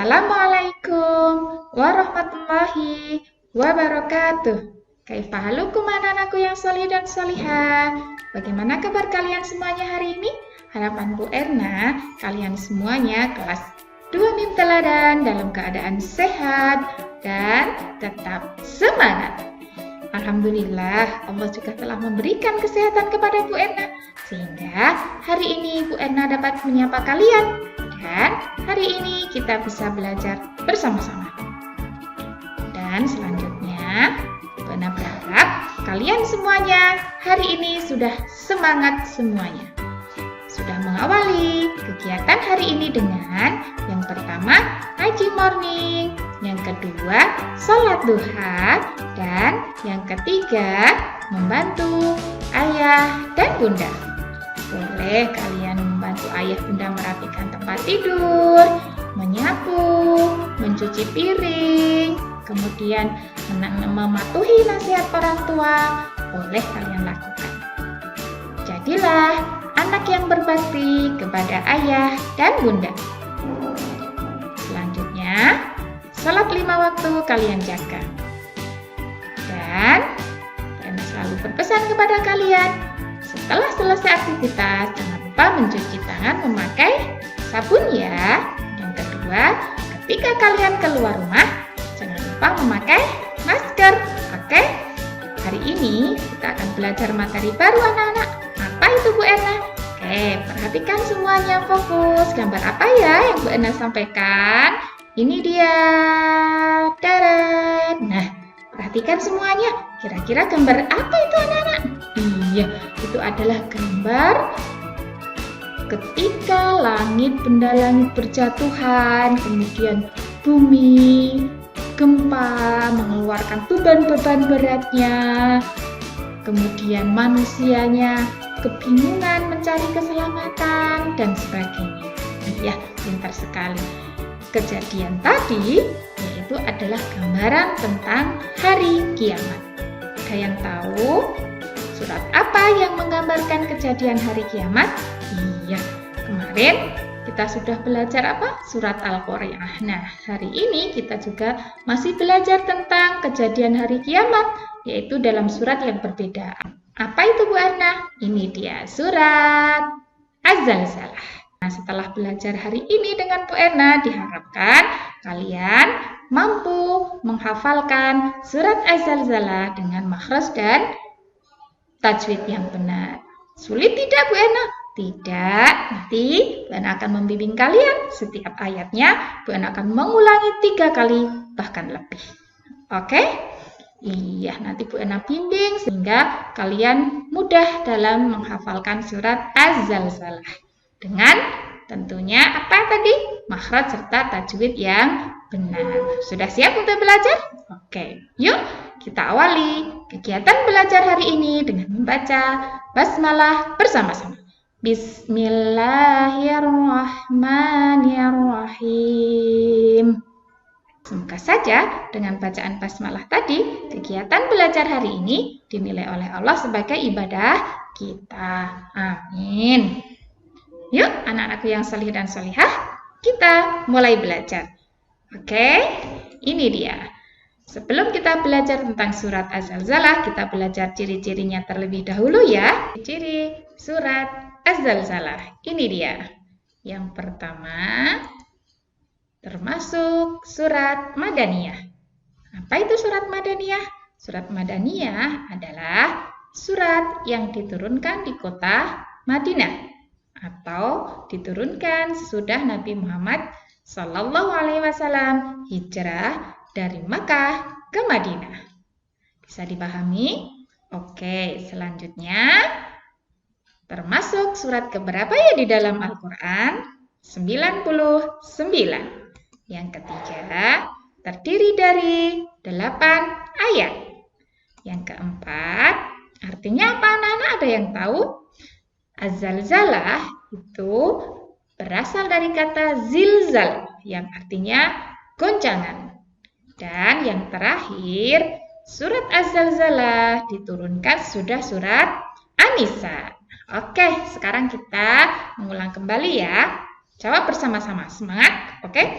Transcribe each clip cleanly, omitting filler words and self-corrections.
Assalamualaikum warahmatullahi wabarakatuh. Kaifahalukum anak-anakku yang solih dan solihah. Bagaimana kabar kalian semuanya hari ini? Harapan Bu Erna, kalian semuanya kelas 2 Mim Teladan dalam keadaan sehat dan tetap semangat. Alhamdulillah, Allah juga telah memberikan kesehatan kepada Bu Erna, sehingga hari ini Bu Erna dapat menyapa kalian. Dan hari ini kita bisa belajar bersama-sama. Dan selanjutnya, Bu Erna berharap kalian semuanya hari ini sudah semangat semuanya. Sudah mengawali kegiatan hari ini dengan yang pertama, ngaji morning, yang kedua, sholat duha, dan yang ketiga, membantu ayah dan bunda. Boleh kalian membantu ayah bunda merapikan tempat tidur, menyapu, mencuci piring, kemudian mematuhi nasihat orang tua, boleh kalian lakukan. Jadilah anak yang berbakti kepada ayah dan bunda. Selanjutnya, sholat 5 waktu kalian jaga. Dan Erna selalu berpesan kepada kalian, setelah selesai aktivitas, jangan lupa mencuci tangan memakai sabun ya. Yang kedua, ketika kalian keluar rumah, jangan lupa memakai masker. Oke? Hari ini kita akan belajar materi baru anak-anak. Apa itu Bu Erna? Oke, perhatikan semuanya, fokus. Gambar apa ya yang Bu Erna sampaikan? Ini dia. Darat. Nah, perhatikan semuanya. Kira-kira gambar apa itu anak-anak? Iya, itu adalah gambar ketika benda langit berjatuhan, kemudian bumi, gempa, mengeluarkan beban-beban beratnya, kemudian manusianya kebingungan mencari keselamatan, dan sebagainya. Iya, pintar sekali. Kejadian tadi yaitu adalah gambaran tentang hari kiamat. Ada yang tahu surat apa yang menggambarkan kejadian hari kiamat? Iya, kemarin kita sudah belajar apa? Surat Al-Qari'ah. Nah, hari ini kita juga masih belajar tentang kejadian hari kiamat, yaitu dalam surat yang berbeda. Apa itu Bu Erna? Ini dia surat Az-Zalzalah. Nah, setelah belajar hari ini dengan Bu Erna, diharapkan kalian mampu menghafalkan surat Az-Zalzalah dengan makhraj dan tajwid yang benar. Sulit tidak Bu Erna? Tidak. Nanti Bu Erna akan membimbing kalian. Setiap ayatnya Bu Erna akan mengulangi 3 kali bahkan lebih. Oke? Iya, nanti Bu Erna bimbing sehingga kalian mudah dalam menghafalkan surat Az-Zalzalah. Dengan tentunya apa tadi? Makhraj serta tajwid yang benar. Sudah siap untuk belajar? Oke, yuk kita awali kegiatan belajar hari ini dengan membaca basmalah bersama-sama. Bismillahirrahmanirrahim. Semoga saja dengan bacaan basmalah tadi, kegiatan belajar hari ini dinilai oleh Allah sebagai ibadah kita. Amin. Yuk, anak-anakku yang solih dan solihah, kita mulai belajar. Oke, ini dia. Sebelum kita belajar tentang surat Az-Zalzalah, kita belajar ciri-cirinya terlebih dahulu ya. Ciri surat Az-Zalzalah, ini dia. Yang pertama, termasuk surat Madaniyah. Apa itu surat Madaniyah? Surat Madaniyah adalah surat yang diturunkan di kota Madinah atau diturunkan sesudah Nabi Muhammad SAW hijrah dari Makkah ke Madinah. Bisa dipahami? Oke, selanjutnya termasuk surat keberapa ya di dalam Al-Quran? 99. Yang ketiga, terdiri dari 8 ayat. Yang keempat, artinya apa anak-anak? Ada yang tahu? Az-Zalzalah itu berasal dari kata zilzal yang artinya goncangan. Dan yang terakhir, surat Az-Zalzalah diturunkan sudah surat An-Nisa. Oke, sekarang kita mengulang kembali ya. Jawab bersama-sama. Semangat, oke?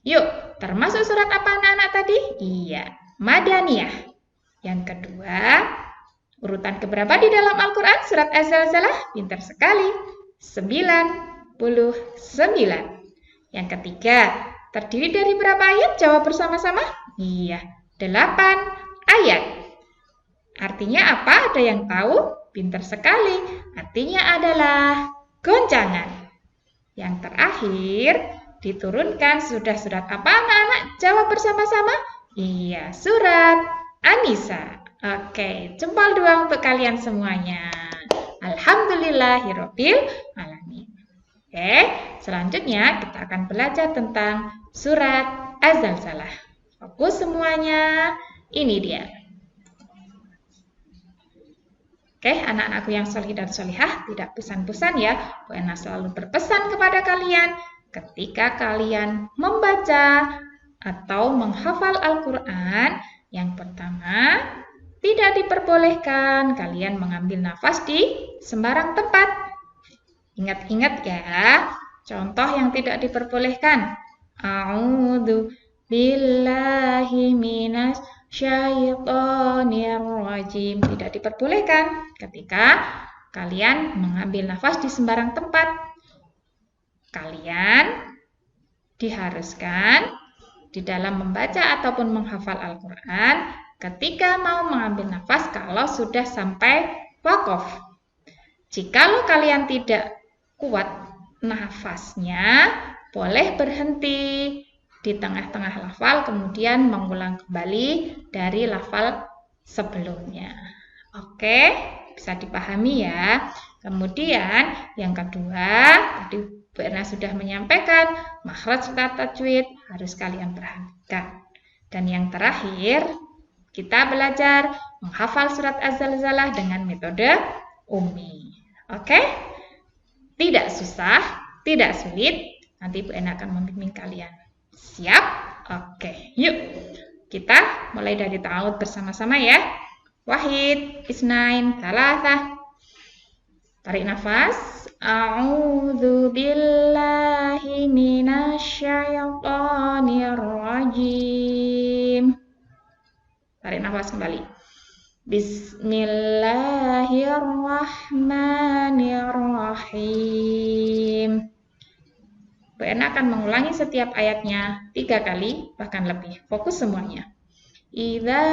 Yuk, termasuk surat apa anak-anak tadi? Iya, Madaniyah. Yang kedua, urutan keberapa di dalam Al-Quran? Surat Az-Zalzalah? Pintar sekali. 99. Yang ketiga, terdiri dari berapa ayat? Jawab bersama-sama. Iya, 8 ayat. Artinya apa? Ada yang tahu? Pintar sekali. Artinya adalah goncangan. Yang terakhir, diturunkan surat apa anak-anak? Jawab bersama-sama. Iya, surat An-Nisa. Oke, jempol 2 untuk kalian semuanya. Alhamdulillahirabbil alamin. Oke, selanjutnya kita akan belajar tentang surat Az-Zalzalah. Fokus semuanya. Ini dia. Oke, anak-anakku yang solih dan solihah, tidak bosan-bosan ya. Bu Ena selalu berpesan kepada kalian, ketika kalian membaca atau menghafal Al-Quran, yang pertama, tidak diperbolehkan kalian mengambil nafas di sembarang tempat. Ingat-ingat ya, contoh yang tidak diperbolehkan. A'udzu billahi minas syaitonir rajim. Tidak diperbolehkan ketika kalian mengambil nafas di sembarang tempat. Kalian diharuskan di dalam membaca ataupun menghafal Al-Quran ketika mau mengambil nafas kalau sudah sampai waqaf. Jikalau kalian tidak kuat nafasnya, boleh berhenti di tengah-tengah lafal, kemudian mengulang kembali dari lafal sebelumnya. Oke, bisa dipahami ya. Kemudian yang kedua, tadi Bu Erna sudah menyampaikan, makhraj serta tajwid harus kalian perhatikan. Dan yang terakhir, kita belajar menghafal surat Az-Zalzalah dengan metode ummi. Oke? Tidak susah, tidak sulit. Nanti Bu Erna akan membimbing kalian. Siap? Oke, yuk. Kita mulai dari ta'awud bersama-sama ya. Wahid, isnain, thalatha. Tarik nafas. A'udzu billahi minasyaitonir rajim. Tarik nafas kembali. Bismillahirrahmanirrahim. Bu Erna akan mengulangi setiap ayatnya 3 kali, bahkan lebih. Fokus semuanya. Idza,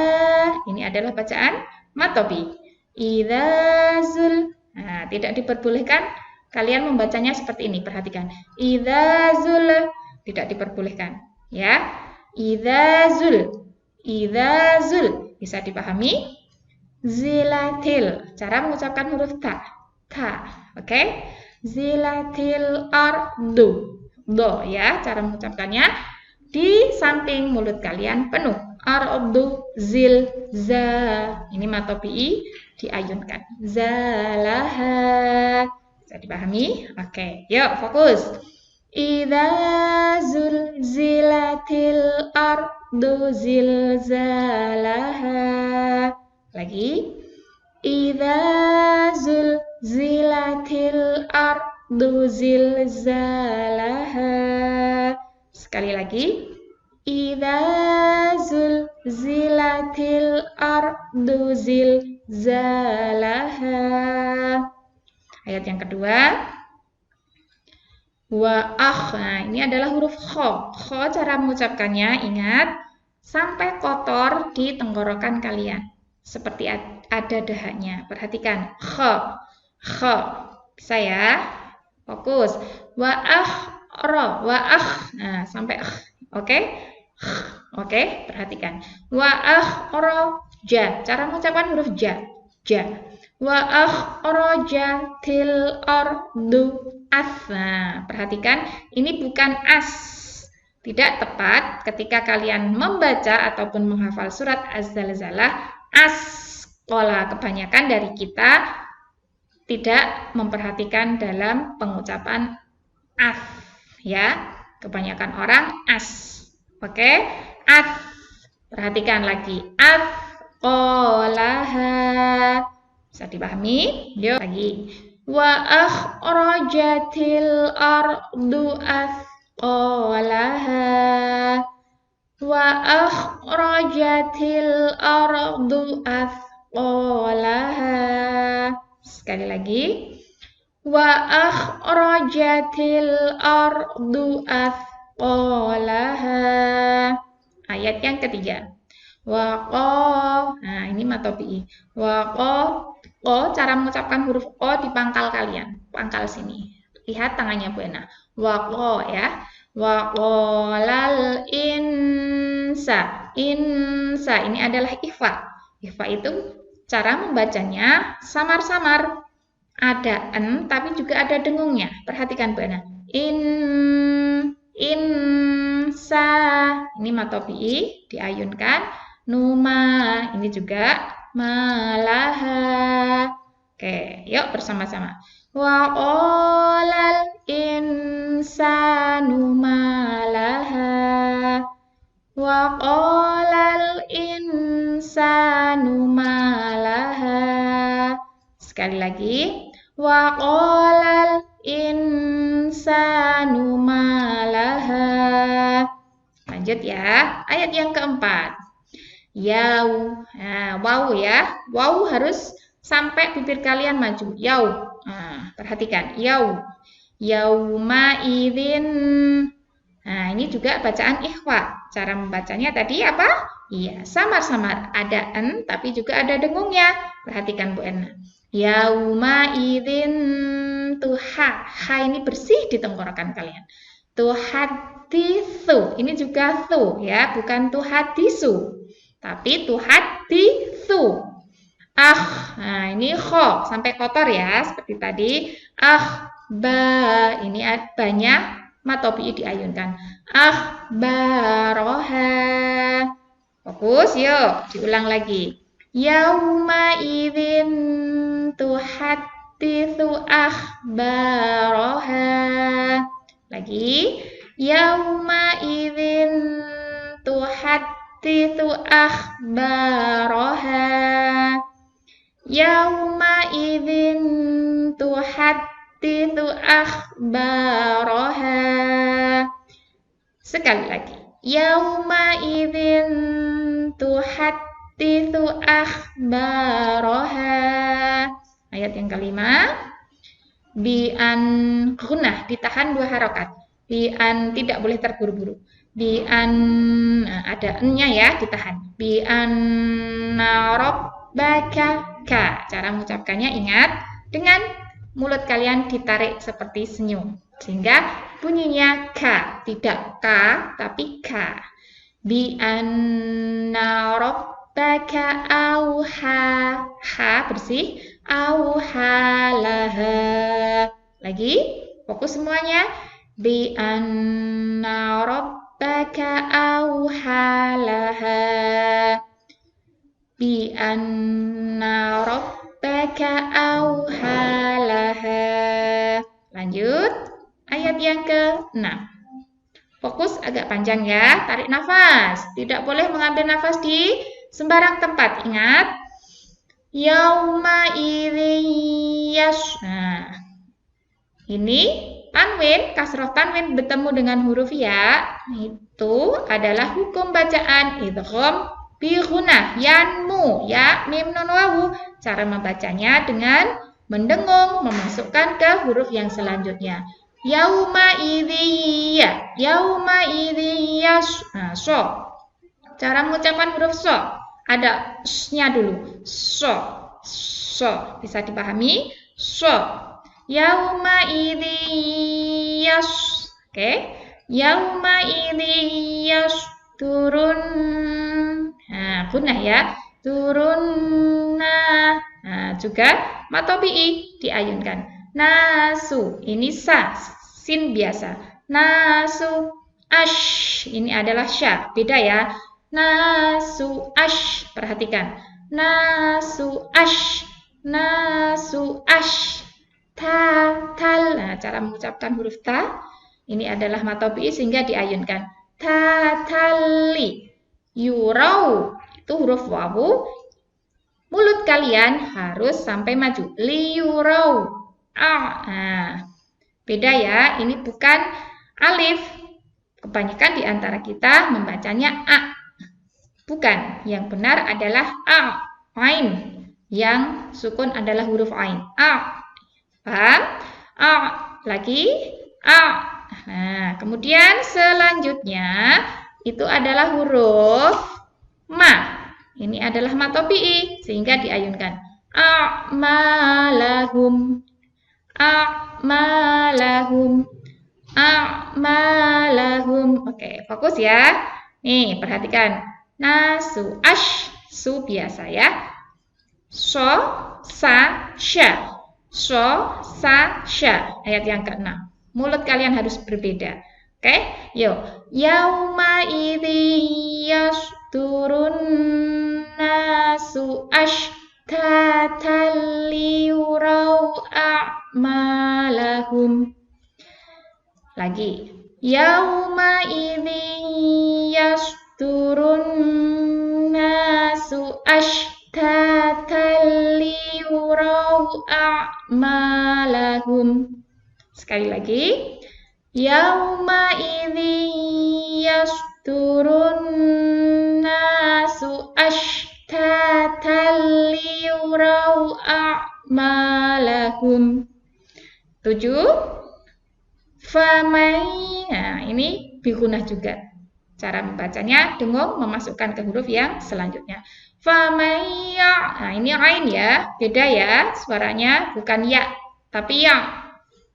ini adalah bacaan matobi. Idza zul. Nah, tidak diperbolehkan kalian membacanya seperti ini. Perhatikan. Idza zul. Tidak diperbolehkan. Ya. Idza zul. Idza zul. Bisa dipahami? Zilatil. Cara mengucapkan huruf ta. Ta. Oke? Zilatil ardu. Do ya, cara mengucapkannya di samping mulut kalian penuh. Ardu zil za. Ini matobi diayunkan. Zalaha. Bisa dipahami? Oke, yuk fokus. Idza zulzilatil ardu zilzalaha. Lagi. Idza zulzilatil ardu zilzalaha. Sekali lagi. Idza zulzilatil ardu zilzalaha. Ayat yang kedua. Wa akh. Nah, ini adalah huruf kho. Kho cara mengucapkannya, ingat, sampai kotor di tenggorokan kalian. Seperti ada dahaknya. Perhatikan. Kho. Kho. Bisa ya? Fokus. Wa akh. Ro. Wa akh. Nah, sampai oke? Oke, perhatikan. Wa akhraja. Cara mengucapkan huruf ja. Ja. Wa akhrajatil ardu as. Nah, perhatikan, ini bukan as. Tidak tepat ketika kalian membaca ataupun menghafal surat Az-Zalzalah. As. Pola kebanyakan dari kita tidak memperhatikan dalam pengucapan as. Ya, kebanyakan orang as. Oke, as. Perhatikan lagi. As qolaha. Bisa dipahami? Yuk lagi. Wa akhrajatil ardu as أثقالها وأخرجت الأرض أثقالها. Sekali lagi. وأخرجت الأرض أثقالها. Ayat yang ketiga. Nah ini matobi. Cara mengucapkan huruf o di pangkal kalian. Pangkal sini. Lihat tangannya Bu Ena. Ya. Waqalal insa. Insa ini adalah ikhfa. Ikhfa itu cara membacanya samar-samar. Ada en tapi juga ada dengungnya. Perhatikan Bu Ena. Insa. Ini matobi diayunkan. Numa. Ini juga malaha. Oke, yuk bersama-sama. Waqalal insanu malaha. Waqalal insanu malaha. Sekali lagi. Waqalal insanu malaha. Lanjut ya. Ayat yang keempat. Yau. Nah, waw ya. Waw harus sampai bibir kalian maju. Yau. Nah, perhatikan. Yau. Yauma idzin. Nah, ini juga bacaan ikhfa. Cara membacanya tadi apa? Iya, samar-samar. Ada en, tapi juga ada dengungnya. Perhatikan Bu Ena. Yauma idzin tuha. Ha ini bersih di tenggorokan kalian. Tuhaditsu. Ini juga thu ya, bukan tuhadisu. Tapi tuhaditsu. Nah ini kho sampai kotor ya, seperti tadi. Ba, ini banyak matobi diayunkan. Baroha. Fokus, yuk, diulang lagi. Yauma idzin tuhadditsu akhbaroha. Lagi. Yauma idzin tuhadditsu akhbaroha. Yauma idzin tuhadditsu akhbaroha. Sekali lagi. Yauma idzin tuhadditsu akhbaroha. Ayat yang kelima. Bi'an gunnah, ditahan 2 harokat. Bi'an tidak boleh terburu-buru. Bi'an, ada en-nya ya, ditahan. Bi'an rabbaka ka. Cara mengucapkannya ingat, dengan mulut kalian ditarik seperti senyum. Sehingga bunyinya ka, tidak ka, tapi ka. Bi'anna rabbaka auha. Ha bersih. Auha laha. Lagi, fokus semuanya. Bi'anna rabbaka auha laha. Bi'anna rabbaka auha laha. Lanjut, ayat yang ke-6. Fokus agak panjang ya, tarik nafas. Tidak boleh mengambil nafas di sembarang tempat. Ingat, yauma idzin. Nah, ini tanwin, kasroh tanwin bertemu dengan huruf ya. Itu adalah hukum bacaan idgham bi gunnah. Yanmu, ya, mim nun wawu. Cara membacanya dengan mendengung, memasukkan ke huruf yang selanjutnya. Yauma idzin. Yauma idzin. Nah, so. Cara mengucapkan huruf so. Ada s-nya dulu. So. Bisa dipahami? So. Yauma idzin. Oke. Yauma idzin turun. Nah, gunnah ya. Turunna. Nah, juga matobi'i diayunkan. Nasu. Ini sa. Sin biasa. Nasu. Ash. Ini adalah sya. Beda ya. Nasu ash. Perhatikan. Nasu ash. Nasu ash. Tal. Nah, cara mengucapkan huruf ta. Ini adalah matobi sehingga diayunkan. Tali. Yurau. Itu huruf wawu. Mulut kalian harus sampai maju. Liyurau. Nah, beda ya. Ini bukan alif. kebanyakan di antara kita membacanya a. Bukan, yang benar adalah a, ain. Yang sukun adalah huruf ain. A. Paham? A. Lagi a. Nah, kemudian selanjutnya itu adalah huruf ma. Ini adalah ma tabi'i sehingga diayunkan. A'malahum. A'malahum. A'malahum. Oke, fokus ya. Nih, perhatikan. Nasu, su biasa ya. So, sa, sya. So, sa, sya. Ayat yang ke-6. Mulut kalian harus berbeda. Oke, yuk. Yauma idzi yasturun nasu ashtatan liyurau a'malahum. Lagi. Yauma idzi yasturun nasu ashtatan liyurau a'malahum. Sekali lagi. Yauma idzi yasturun nasu ashtatan liyurau a'malahum. 7. Nah, ini bigunah juga. Cara membacanya dengung memasukkan ke huruf yang selanjutnya. Famayya. Nah, ini ain ya. Beda ya suaranya, bukan ya, tapi ya.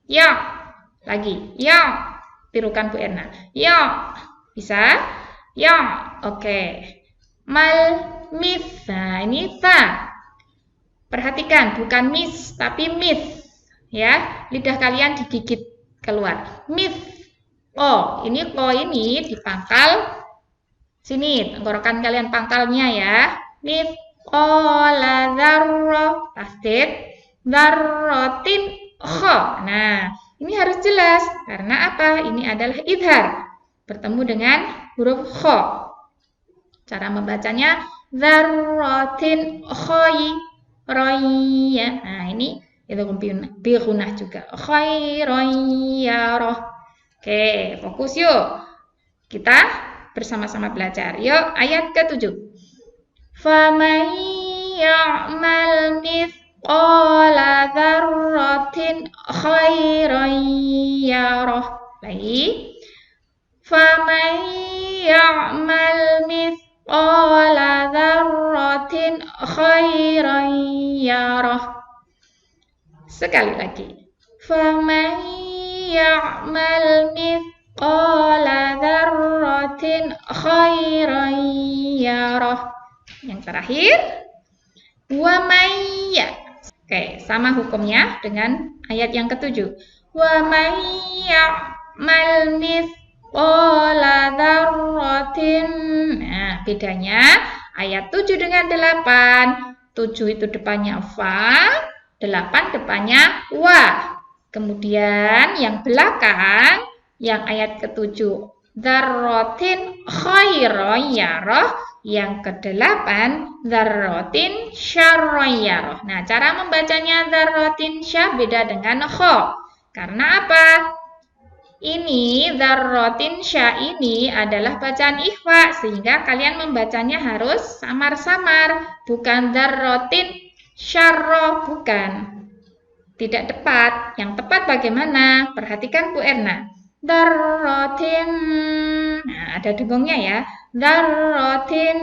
Ya. Lagi. Ya. Tirukan Bu Erna. Ya. Bisa? Ya. Oke. Mal mith. Nah, ini fa. Perhatikan, bukan mis, tapi mith. Ya, lidah kalian digigit keluar. Mith. Oh, ini ko ini dipangkal sini, tenggorokan kalian pangkalnya ya. Mith qala dzarrah, tasdid dzarratin kha. Nah, ini harus jelas karena apa? Ini adalah idhar bertemu dengan huruf kha. Cara membacanya dzarratin khairan. Nah, ini itu bigunah juga. Khairan yarah. Oke, fokus yuk. Kita bersama-sama belajar. Yuk, ayat ke-7. Faman ya'mal mithqala dzarratin khairan yarah. Lagi. Faman ya'mal mithqala dzarratin khairan yarah. Sekali lagi. Faman ya'mal mithqala dzarratin khairan yarah. Yang terakhir, wa may. Oke, sama hukumnya dengan ayat yang ke-7. Wa may ya'mal mithqala dzarratin. Nah, bedanya ayat 7 dengan 8. 7 itu depannya fa, 8 depannya wa. Kemudian yang belakang, yang ayat ke-7, dzarratin khairan yarah. Yang ke-8, dzarratin syarran yarah. Nah, cara membacanya dzarratin syah beda dengan kha. Karena apa? Ini dzarratin syah ini adalah bacaan ikhfa, sehingga kalian membacanya harus samar-samar, bukan dzarratin syarra, bukan. Tidak tepat. Yang tepat bagaimana? Perhatikan Bu Erna. Dzarratin. Nah, ada dengungnya ya. Dzarratin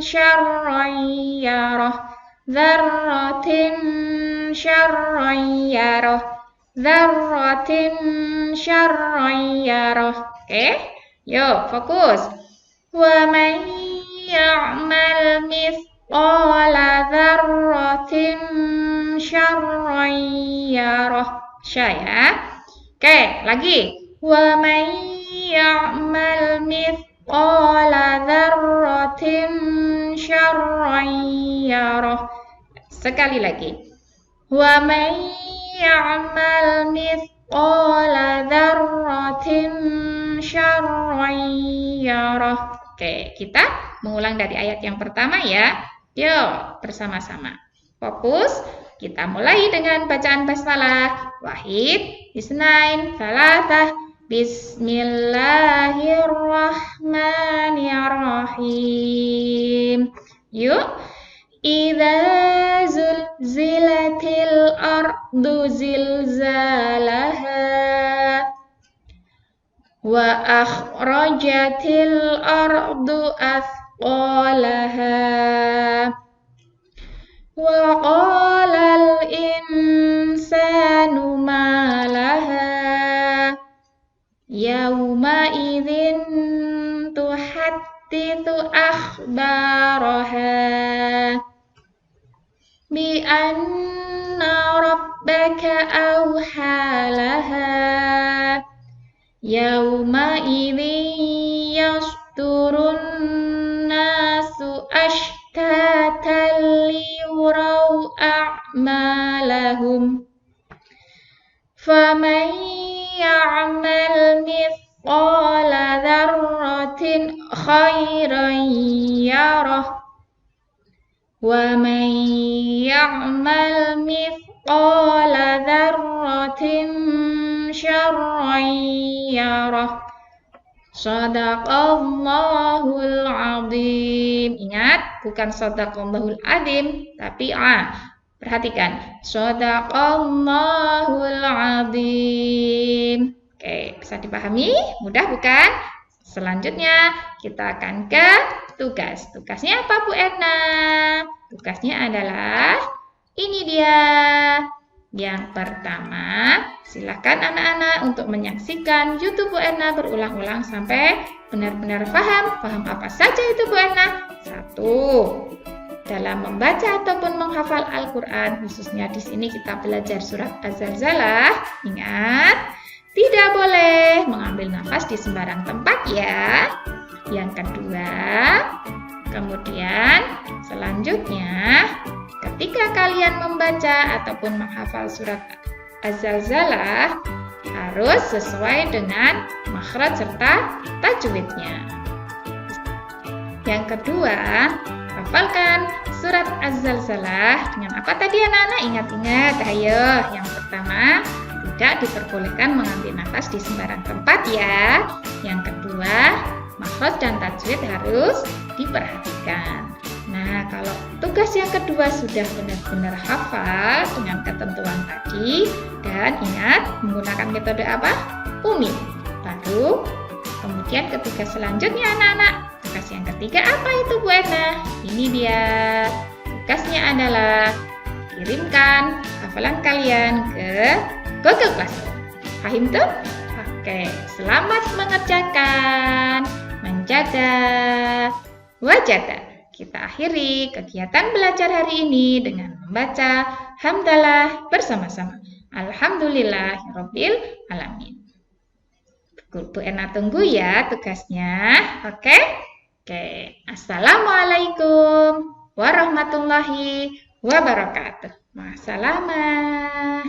syarran yarah. Dzarratin syarran yarah. Dzarratin syarran yarah. Oke? Yuk, fokus. Wa man ya'mal mithqala dzarratin syarran yarah. Sya ya. Oke, lagi. Wa man ya'mal mithqala dzarratin syarran yarah. Sekali lagi. Wa man ya'mal mithqala dzarratin syarran yarah. Oke, kita mengulang dari ayat yang pertama ya. Yuk, bersama-sama. Fokus. Kita mulai dengan bacaan basmalah. Wahid, isnain, salasah, Bismillahirrahmanirrahim. Yuk. Idza zulzilatil ardu zilzalaha wa akhrajatil ardu athqalaha wa qalal insanu ma laha yauma idzin tuhadditsu akhbaraha bi anna rabbaka awha laha yauma idzin yasturun nasu ashtatan liyuraw a'malahum faman ya'mal mithqala dzarratin khairan yarah wa man ya'mal mithqala dzarratin syarran yarah. Shadaqallahul azim. Ingat, bukan shadaqallahul azim, tapi perhatikan. Shadaqallahul azim. Oke, bisa dipahami? Mudah bukan? Selanjutnya kita akan ke tugas. Tugasnya apa Bu Edna? Tugasnya adalah ini dia. Yang pertama, silakan anak-anak untuk menyaksikan YouTube Bu Edna berulang-ulang sampai benar-benar paham. Paham apa saja itu Bu Edna? 1. Dalam membaca ataupun menghafal Al-Quran, khususnya di sini kita belajar surat Az-Zalzalah. Ingat, tidak boleh mengambil nafas di sembarang tempat ya. Yang kedua, kemudian selanjutnya, ketika kalian membaca ataupun menghafal surat Az-Zalzalah, harus sesuai dengan makhraj serta tajwidnya. Yang kedua, hafalkan surat Az-Zalzalah dengan apa tadi anak-anak? Ingat-ingat, ayo. Yang pertama, tidak diperbolehkan mengambil nafas di sembarang tempat ya. Yang kedua, makhraj dan tajwid harus diperhatikan. Nah, kalau tugas yang kedua sudah benar-benar hafal dengan ketentuan tadi dan ingat menggunakan metode apa? UMI. Baru kemudian ketika selanjutnya anak-anak, tugas yang ketiga apa itu Bu Edna? Ini dia. Tugasnya adalah kirimkan hafalan kalian ke Google Classroom. Paham tuh? Oke, selamat mengerjakan, menjaga wajada. Kita akhiri kegiatan belajar hari ini dengan membaca hamdalah bersama-sama. Alhamdulillahirabbil alamin. Bu Ena tunggu ya tugasnya. Oke? Oke. Assalamualaikum warahmatullahi wabarakatuh. Masalamah.